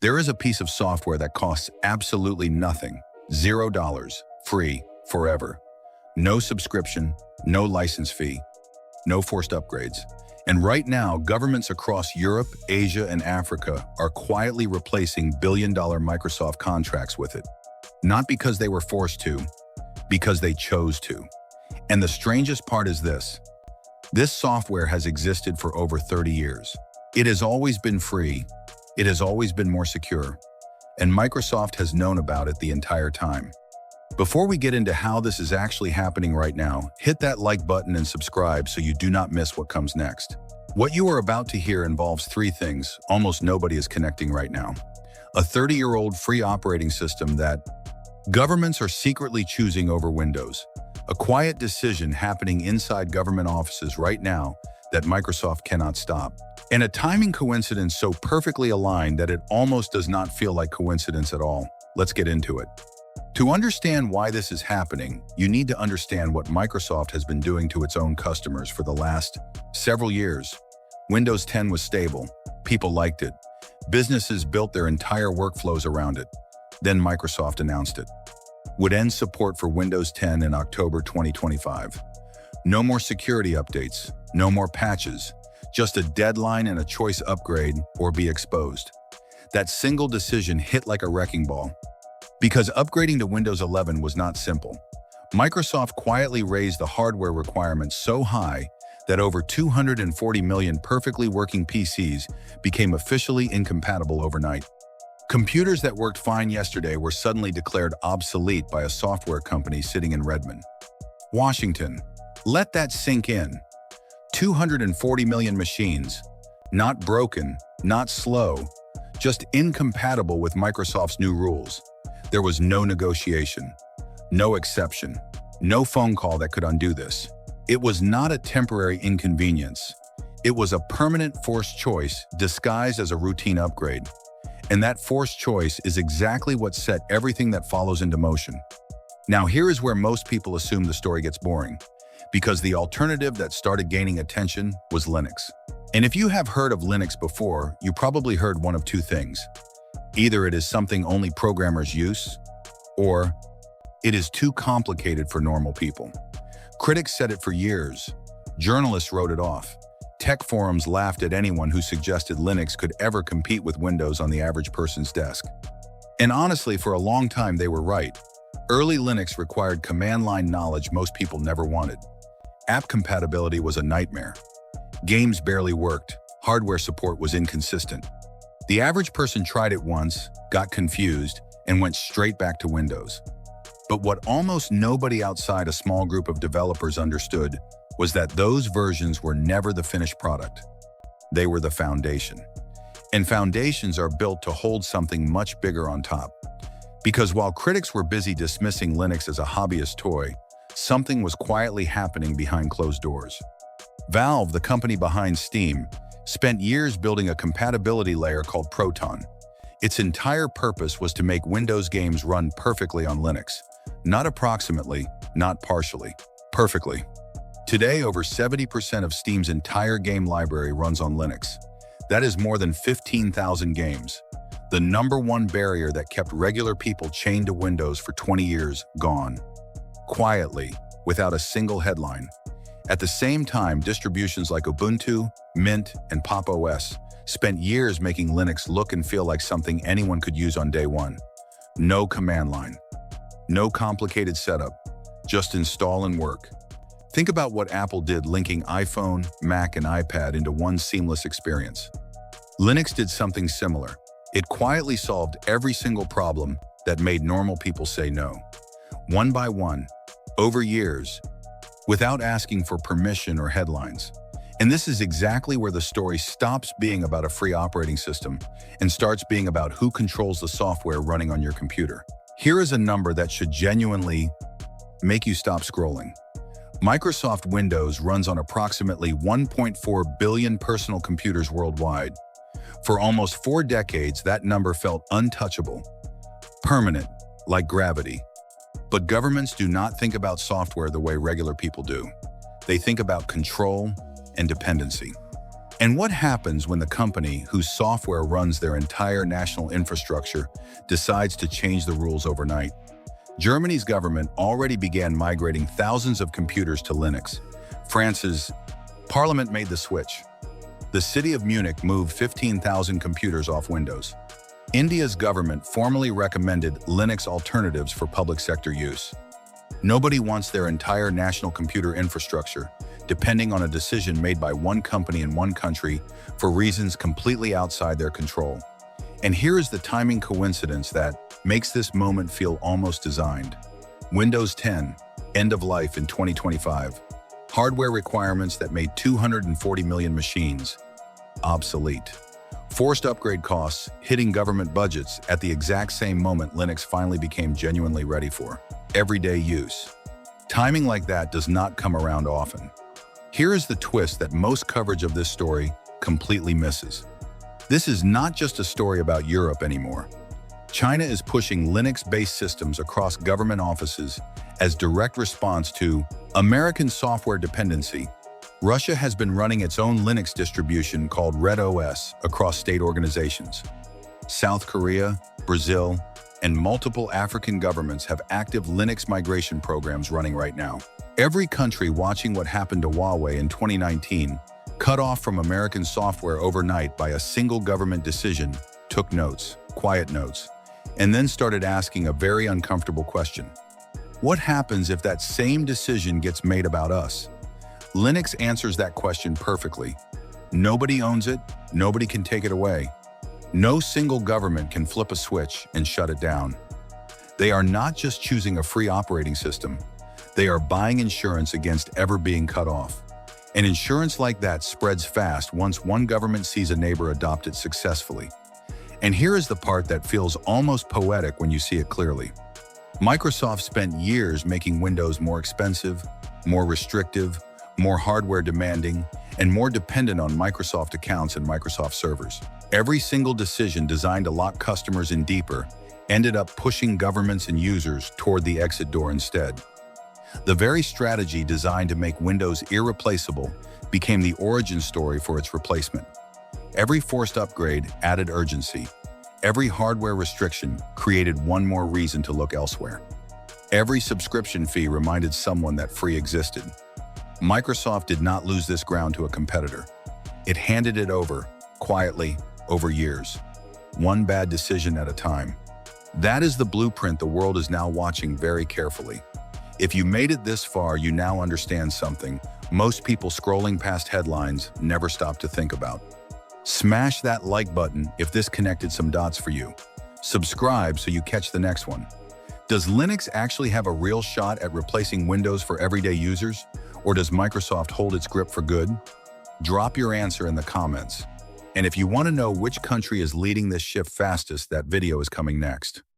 There is a piece of software that costs absolutely nothing, $0, free, forever. No subscription, no license fee, no forced upgrades. And right now, governments across Europe, Asia, and Africa are quietly replacing billion-dollar Microsoft contracts with it. Not because they were forced to, because they chose to. And the strangest part is this. This software has existed for over 30 years. It has always been free. It has always been more secure. And Microsoft has known about it the entire time. Before we get into how this is actually happening right now, hit that like button and subscribe so you do not miss what comes next. What you are about to hear involves three things almost nobody is connecting right now. A 30-year-old free operating system that governments are secretly choosing over Windows. A quiet decision happening inside government offices right now that Microsoft cannot stop. And a timing coincidence so perfectly aligned that it almost does not feel like coincidence at all. Let's get into it. To understand why this is happening, you need to understand what Microsoft has been doing to its own customers for the last several years. Windows 10 was stable. People liked it. Businesses built their entire workflows around it. Then Microsoft announced it would end support for Windows 10 in October 2025. No more security updates, no more patches, just a deadline and a choice upgrade or be exposed. That single decision hit like a wrecking ball. Because upgrading to Windows 11 was not simple. Microsoft quietly raised the hardware requirements so high that over 240 million perfectly working PCs became officially incompatible overnight. Computers that worked fine yesterday were suddenly declared obsolete by a software company sitting in Redmond, Washington. Let that sink in. 240 million machines, not broken, not slow, just incompatible with Microsoft's new rules. There was no negotiation, no exception, no phone call that could undo this. It was not a temporary inconvenience. It was a permanent forced choice disguised as a routine upgrade. And that forced choice is exactly what set everything that follows into motion. Now here is where most people assume the story gets boring, because the alternative that started gaining attention was Linux. And if you have heard of Linux before, you probably heard one of two things. Either it is something only programmers use, or it is too complicated for normal people. Critics said it for years. Journalists wrote it off. Tech forums laughed at anyone who suggested Linux could ever compete with Windows on the average person's desk. And honestly, for a long time they were right. Early Linux required command line knowledge most people never wanted. App compatibility was a nightmare. Games barely worked. Hardware support was inconsistent. The average person tried it once, got confused, and went straight back to Windows. But what almost nobody outside a small group of developers understood was that those versions were never the finished product. They were the foundation. And foundations are built to hold something much bigger on top. Because while critics were busy dismissing Linux as a hobbyist toy, something was quietly happening behind closed doors. Valve, the company behind Steam, spent years building a compatibility layer called Proton. Its entire purpose was to make Windows games run perfectly on Linux. Not approximately, not partially, perfectly. Today, over 70% of Steam's entire game library runs on Linux. That is more than 15,000 games. The #1 barrier that kept regular people chained to Windows for 20 years, gone. Quietly, without a single headline. At the same time, distributions like Ubuntu, Mint, and Pop! OS spent years making Linux look and feel like something anyone could use on day one. No command line. No complicated setup. Just install and work. Think about what Apple did linking iPhone, Mac, and iPad into one seamless experience. Linux did something similar. It quietly solved every single problem that made normal people say no. One by one, over years, without asking for permission or headlines. And this is exactly where the story stops being about a free operating system and starts being about who controls the software running on your computer. Here is a number that should genuinely make you stop scrolling. Microsoft Windows runs on approximately 1.4 billion personal computers worldwide. For almost 4 decades, that number felt untouchable, permanent, like gravity. But governments do not think about software the way regular people do. They think about control and dependency. And what happens when the company whose software runs their entire national infrastructure decides to change the rules overnight? Germany's government already began migrating thousands of computers to Linux. France's parliament made the switch. The city of Munich moved 15,000 computers off Windows. India's government formally recommended Linux alternatives for public sector use. Nobody wants their entire national computer infrastructure depending on a decision made by one company in one country for reasons completely outside their control. And here is the timing coincidence that makes this moment feel almost designed. Windows 10, end of life in 2025. Hardware requirements that made 240 million machines obsolete. Forced upgrade costs hitting government budgets at the exact same moment Linux finally became genuinely ready for everyday use. Timing like that does not come around often. Here is the twist that most coverage of this story completely misses. This is not just a story about Europe anymore. China is pushing Linux-based systems across government offices as direct response to American software dependency. Russia has been running its own Linux distribution called Red OS across state organizations. South Korea, Brazil, and multiple African governments have active Linux migration programs running right now. Every country watching what happened to Huawei in 2019, cut off from American software overnight by a single government decision, took notes, quiet notes, and then started asking a very uncomfortable question. What happens if that same decision gets made about us? Linux answers that question perfectly. Nobody owns it, nobody can take it away. No single government can flip a switch and shut it down. They are not just choosing a free operating system, they are buying insurance against ever being cut off. And insurance like that spreads fast once one government sees a neighbor adopt it successfully. And here is the part that feels almost poetic when you see it clearly. Microsoft spent years making Windows more expensive, more restrictive, more hardware demanding, and more dependent on Microsoft accounts and Microsoft servers. Every single decision designed to lock customers in deeper ended up pushing governments and users toward the exit door instead. The very strategy designed to make Windows irreplaceable became the origin story for its replacement. Every forced upgrade added urgency. Every hardware restriction created one more reason to look elsewhere. Every subscription fee reminded someone that free existed. Microsoft did not lose this ground to a competitor. It handed it over, quietly, over years. One bad decision at a time. That is the blueprint the world is now watching very carefully. If you made it this far, you now understand something most people scrolling past headlines never stop to think about. Smash that like button if this connected some dots for you. Subscribe so you catch the next one. Does Linux actually have a real shot at replacing Windows for everyday users? Or does Microsoft hold its grip for good? Drop your answer in the comments. And if you want to know which country is leading this shift fastest, that video is coming next.